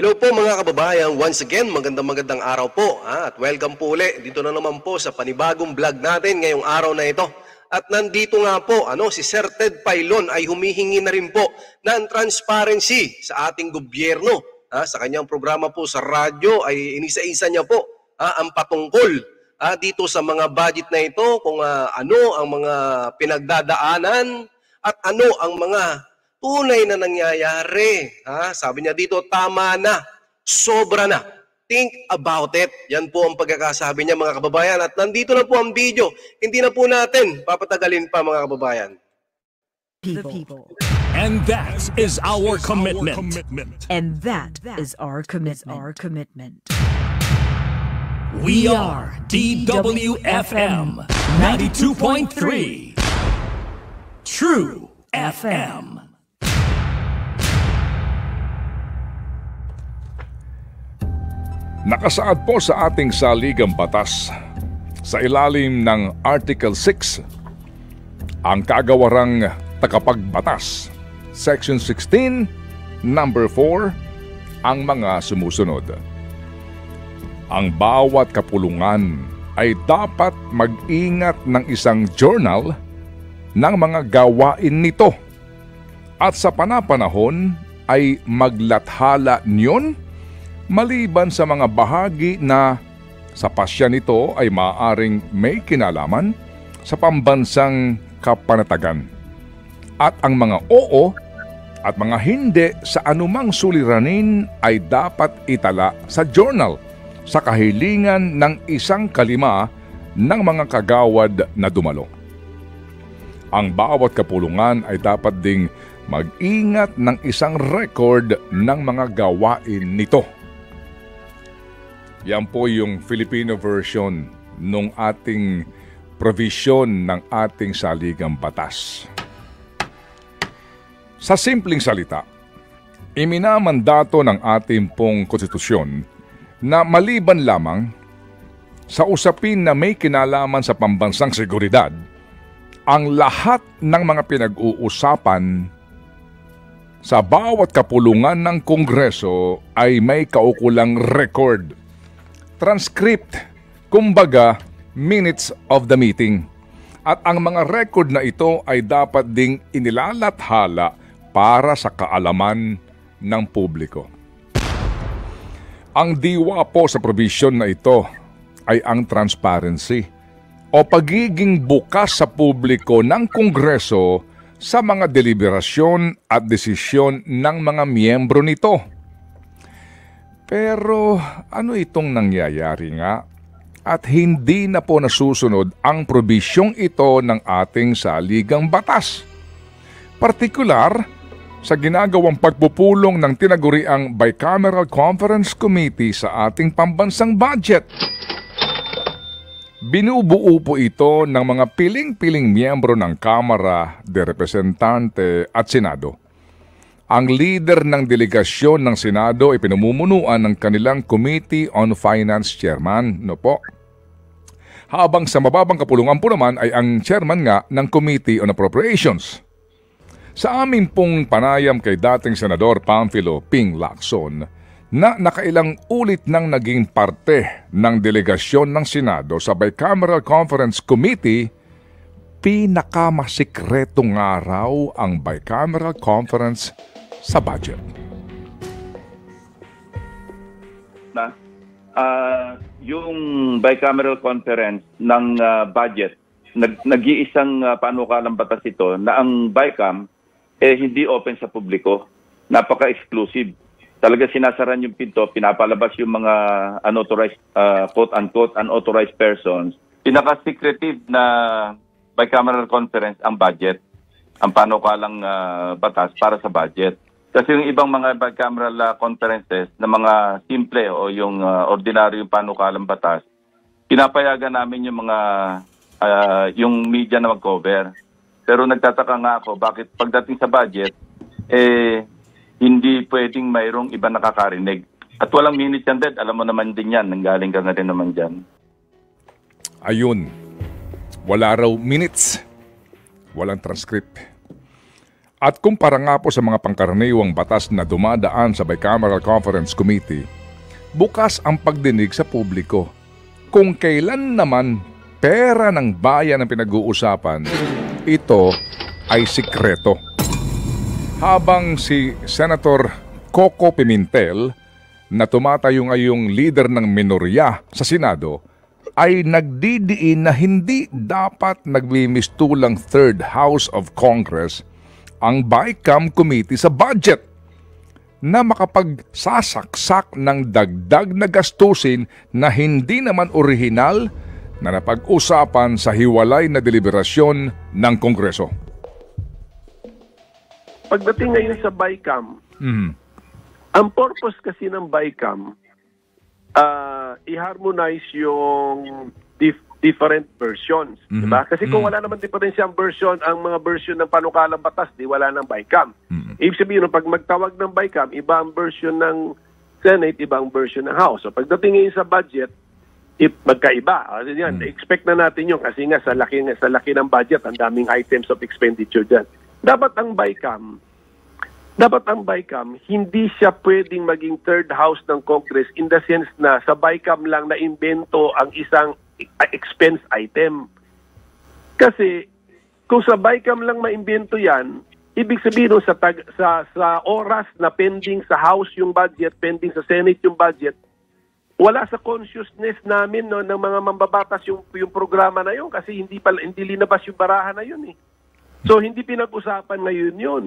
Hello po mga kababayan, once again magandang araw po at welcome po ulit dito na naman po sa panibagong vlog natin ngayong araw na ito. At nandito nga po si Sir Ted Pailon ay humihingi na rin po ng transparency sa ating gobyerno. Sa kanyang programa po sa radyo ay inisa-isa niya po ang patungkol dito sa mga budget na ito kung ano ang mga pinagdadaanan at ano ang mga tunay na nangyayari. Sabi niya dito, tama na, sobra na. Think about it. Yan po ang pagkakasabi niya mga kababayan. At nandito na po ang video. Hindi na po natin papatagalin pa mga kababayan. The people. And that is our commitment. And that is our commitment. We are DWFM 92.3 True FM. Nakasaad po sa ating saligang batas sa ilalim ng Article 6 ang kagawarang tagapagbatas, Section 16, Number 4, ang mga sumusunod. Ang bawat kapulungan ay dapat mag-ingat ng isang journal ng mga gawain nito at sa panapanahon ay maglathala niyon maliban sa mga bahagi na sa pasya nito ay maaaring may kinalaman sa pambansang kapanatagan. At ang mga oo at mga hindi sa anumang suliranin ay dapat itala sa journal sa kahilingan ng 1/5 ng mga kagawad na dumalo. Ang bawat kapulungan ay dapat ding mag-ingat ng isang record ng mga gawain nito. Yan po yung Filipino version ng ating provision ng ating saligang batas. Sa simpleng salita, iminamandato ng ating pong konstitusyon na maliban lamang sa usapin na may kinalaman sa pambansang seguridad, ang lahat ng mga pinag-uusapan sa bawat kapulungan ng Kongreso ay may kaukulang record, transcript, kumbaga minutes of the meeting. At ang mga record na ito ay dapat ding inilalathala para sa kaalaman ng publiko. Ang diwa po sa provision na ito ay ang transparency o pagiging bukas sa publiko ng Kongreso sa mga deliberasyon at desisyon ng mga miyembro nito. Pero ano itong nangyayari nga at hindi na po nasusunod ang probisyong ito ng ating saligang batas? Partikular sa ginagawang pagpupulong ng tinaguriang Bicameral Conference Committee sa ating pambansang budget. Binubuo po ito ng mga piling-piling miyembro ng Kamara de Representante at Senado. Ang leader ng delegasyon ng Senado ay pinamumunuan ng kanilang Committee on Finance Chairman, habang sa mababang kapulungan po naman ay ang chairman nga ng Committee on Appropriations. Sa amin pong panayam kay dating Senador Pamphilo Ping Lacson na nakailang ulit nang naging parte ng delegasyon ng Senado sa Bicameral Conference Committee, pinakamasikretong araw ang Bicameral Conference sa budget. Yung bicameral conference ng budget, nag-iisang panukalang batas ito na ang BICAM hindi open sa publiko. Napaka-exclusive. Talaga sinasaran yung pinto, pinapalabas yung mga unauthorized, quote-unquote, unauthorized persons. Pinaka-secretive na bicameral conference ang budget, ang panukalang batas para sa budget. Kasi yung ibang mga bicameral conferences na mga simple o yung ordinaryo panukalang batas, pinapayagan namin yung mga yung media na mag-cover. Pero nagtataka nga ako bakit pagdating sa budget hindi pwedeng mayroong iba nakakarinig. At walang minutes yan, Dad. Alam mo naman din yan. Nanggaling ka na rin naman dyan. Ayun. Wala raw minutes. Walang transcript. At kumpara nga po sa mga pangkaraniwang batas na dumadaan sa Bicameral Conference Committee, bukas ang pagdinig sa publiko. Kung kailan naman pera ng bayan ang pinag-uusapan, ito ay sikreto. Habang si Senator Coco Pimentel, na tumatayo ngayong leader ng minorya sa Senado, ay nagdidiin na hindi dapat nagmimistulang Third House of Congress ang BICAM Committee sa budget na makapagsasaksak ng dagdag na gastusin na hindi naman orihinal na napag-usapan sa hiwalay na deliberasyon ng Kongreso. Pagdating ngayon sa BICAM, ang purpose kasi ng BICAM, i-harmonize yung different versions. Diba? Kasi kung wala naman diferensyang version, ang mga version ng panukalang batas, di wala ng BICAM. Ibig sabihin, pag magtawag ng BICAM, iba ang version ng Senate, iba ang version ng House. So pagdating ngayon sa budget, magkaiba. Expect na natin yun kasi nga sa laki ng budget, ang daming items of expenditure dyan. Dapat ang BICAM, hindi siya pwedeng maging third house ng Congress in the sense na sa BICAM lang na invento ang isang expense item. Kasi kung sa BICAM lang maimbento yan, ibig sabihin sa oras na pending sa House yung budget, pending sa Senate yung budget, wala sa consciousness namin ng mga mambabatas yung programa na yun kasi hindi linabas yung barahan na yun eh. So hindi pinag-usapan ngayon yun.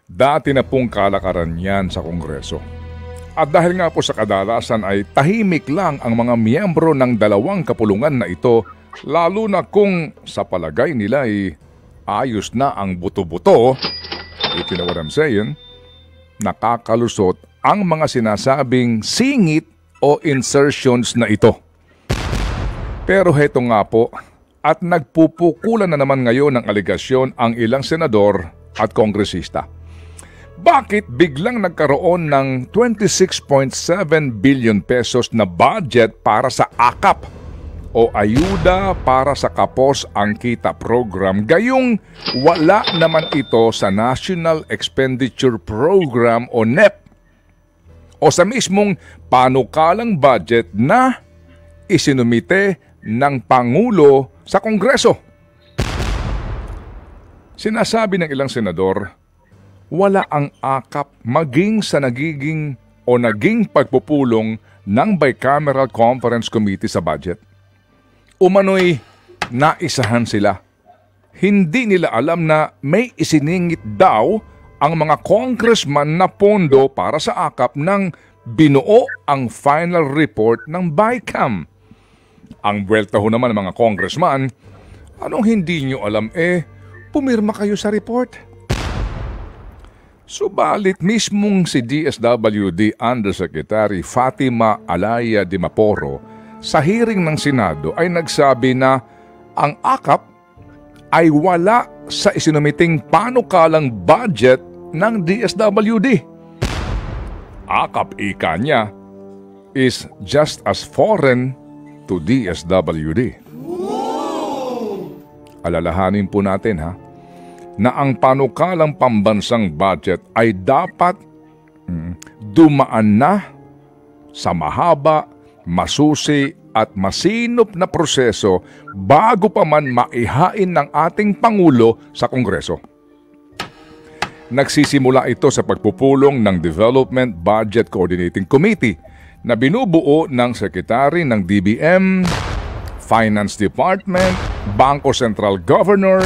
Dati na pong kalakaran yan sa Kongreso. At dahil nga po sa kadalasan ay tahimik lang ang mga miyembro ng dalawang kapulungan na ito, lalo na kung sa palagay nila ay ayos na ang buto-buto, if you know what I'm saying, nakakalusot ang mga sinasabing singit o insertions na ito. Pero heto nga po, at nagpupukulan na naman ngayon ng aligasyon ang ilang senador at kongresista. Bakit biglang nagkaroon ng 26.7 billion pesos na budget para sa AKAP o Ayuda para sa Kapos ang Kita program, gayong wala naman ito sa National Expenditure Program o NEP o sa mismong panukalang budget na isinumite ng Pangulo sa Kongreso? Sinasabi ng ilang senador, wala ang AKAP maging sa naging pagpupulong ng Bicameral Conference Committee sa budget. Umano'y naisahan sila. Hindi nila alam na may isiningit daw ang mga congressman na pondo para sa AKAP nang binuo ang final report ng BICAM. Ang buweltaho naman ng mga congressman, anong hindi nyo alam pumirma kayo sa report. Subalit mismong si DSWD Undersecretary Fatima Alaya de Maporo sa hearing ng Senado ay nagsabi na ang AKAP ay wala sa isinumiting panukalang budget ng DSWD. AKAP ika niya is just as foreign to DSWD. Alalahanin po natin na ang panukalang pambansang budget ay dapat dumaan na sa mahaba, masusi at masinop na proseso bago pa man maihain ng ating Pangulo sa Kongreso. Nagsisimula ito sa pagpupulong ng Development Budget Coordinating Committee na binubuo ng Secretary ng DBM, Finance Department, Bangko Sentral Governor,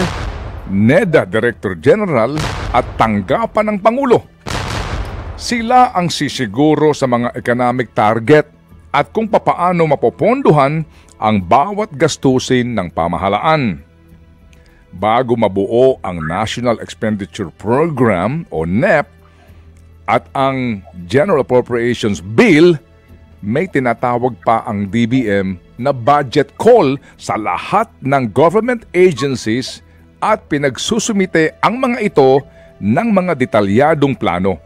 NEDA Director General at tanggapan ng Pangulo. Sila ang sisiguro sa mga economic target at kung papaano mapopondohan ang bawat gastusin ng pamahalaan. Bago mabuo ang National Expenditure Program o NEP at ang General Appropriations Bill, may tinatawag pa ang DBM na budget call sa lahat ng government agencies at pinagsusumite ang mga ito ng mga detalyadong plano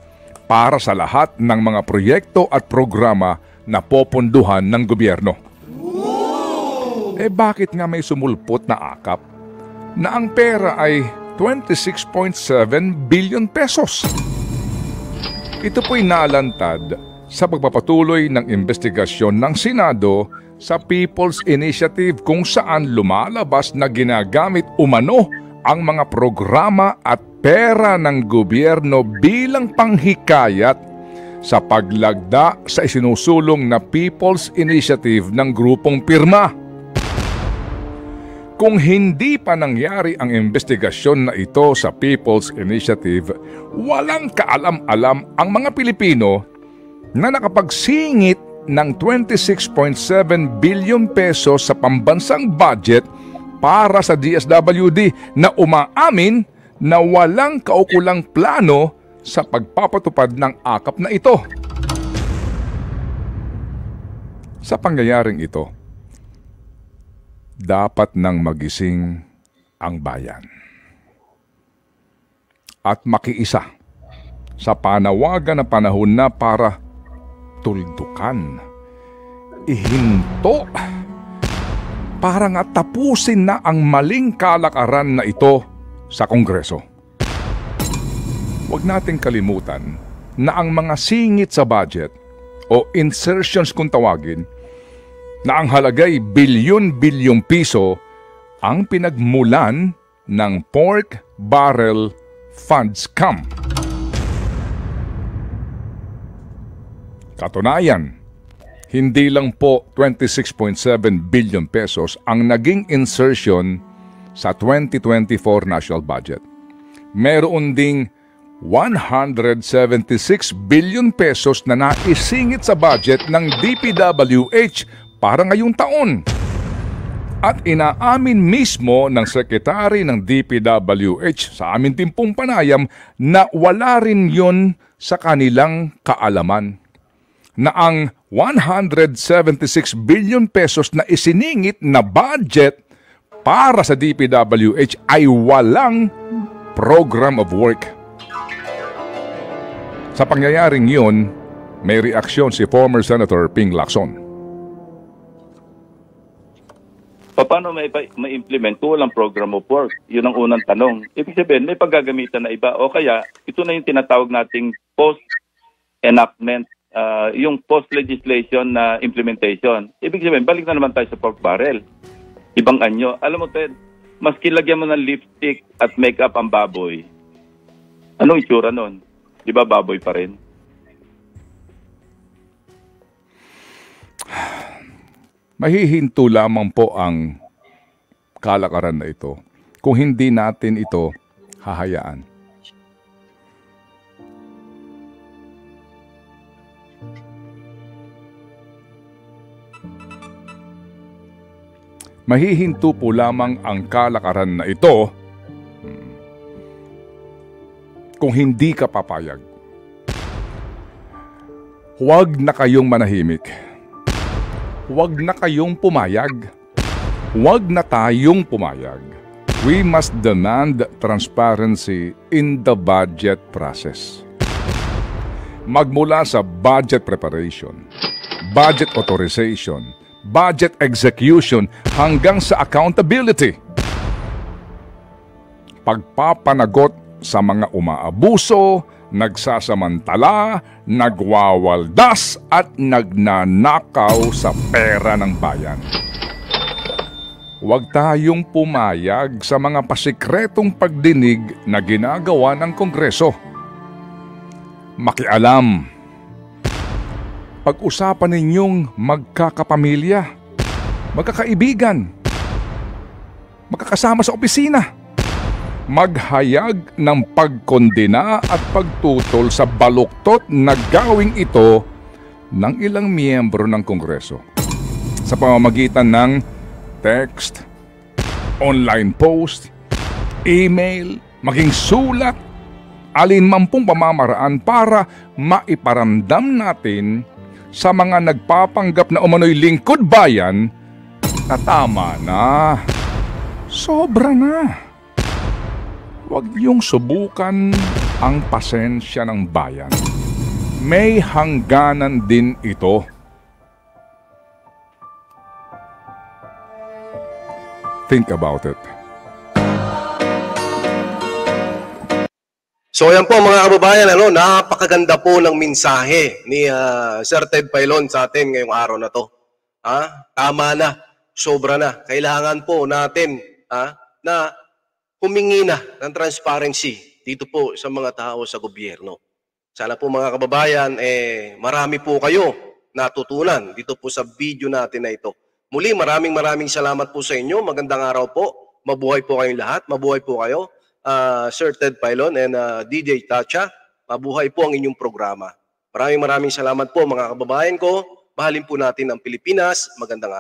para sa lahat ng mga proyekto at programa na poponduhan ng gobyerno. Bakit nga may sumulpot na AKAP na ang pera ay 26.7 billion pesos. Ito po'y naalantad sa pagpapatuloy ng investigasyon ng Senado sa People's Initiative kung saan lumalabas na ginagamit umano ang mga programa at pera ng gobyerno bilang panghikayat sa paglagda sa isinusulong na People's Initiative ng grupong pirma. Kung hindi pa nangyari ang investigasyon na ito sa People's Initiative, walang kaalam-alam ang mga Pilipino na nakapagsingit ng 26.7 billion pesos sa pambansang budget para sa DSWD na umaamin na walang kaukulang plano sa pagpapatupad ng akap na ito. Sa pangyayaring ito, dapat nang magising ang bayan at makiisa sa panawagan na panahon na para tuldukan, ihinto, para nga tapusin na ang maling kalakaran na ito sa Kongreso. Huwag nating kalimutan na ang mga singit sa budget o insertions kung tawagin, na ang halagay bilyon-bilyong piso ang pinagmulan ng Pork Barrel Fund Scam. Katunayan, hindi lang po 26.7 billion pesos ang naging insertion sa 2024 national budget. Meron ding 176 billion pesos na naisingit sa budget ng DPWH para ngayong taon. At inaamin mismo ng Sekretary ng DPWH sa aming timpong panayam na wala rin yon sa kanilang kaalaman, na ang 176 billion pesos na isiningit na budget para sa DPWH ay walang program of work. Sa pangyayaring yun, may reaksyon si former Senator Ping Lacson. Paano ma-implement kung walang program of work? Yun ang unang tanong. Ibig sabihin, may paggagamitan na iba. O kaya, ito na yung tinatawag nating post-enactment, yung post-legislation na implementation. Ibig sabihin, balik na naman tayo sa pork barrel. Ibang anyo. Alam mo, Ted, maski lagyan mo ng lipstick at makeup ang baboy, anong itsura nun? Di ba baboy pa rin? Mahihinto lamang po ang kalakaran na ito kung hindi natin ito hahayaan. Mahihinto po lamang ang kalakaran na ito kung hindi ka papayag. Huwag na kayong manahimik. Huwag na kayong pumayag. Huwag na tayong pumayag. We must demand transparency in the budget process. Magmula sa budget preparation, budget authorization, budget execution, hanggang sa accountability. Pagpapanagot sa mga umaabuso, nagsasamantala, nagwawaldas at nagnanakaw sa pera ng bayan. Huwag tayong pumayag sa mga pasikretong pagdinig na ginagawa ng Kongreso. Makialam. Pag-usapan ninyong magkakapamilya, magkakaibigan, magkakasama sa opisina. Maghayag ng pagkondena at pagtutol sa baluktot na gawing ito ng ilang miyembro ng Kongreso sa pamamagitan ng text, online post, email, maging sulat, alinmampong pamamaraan para maiparamdam natin sa mga nagpapanggap na umano'y lingkod bayan na tama na, sobra na. Huwag niyong subukan ang pasensya ng bayan. May hangganan din ito. Think about it. So yan po mga kababayan, napakaganda po ng mensahe ni Sir Ted Pailon sa atin ngayong araw na to. Tama na, sobra na. Kailangan po natin na humingi na ng transparency dito po sa mga tao sa gobyerno. Sana po mga kababayan, marami po kayo natutunan dito po sa video natin na ito. Muli, maraming salamat po sa inyo. Magandang araw po. Mabuhay po kayong lahat. Mabuhay po kayo. Sir Ted Pailon and DJ Tacha, mabuhay po ang inyong programa. Maraming salamat po mga kababayan ko. Mahalin po natin ang Pilipinas. Magandang araw.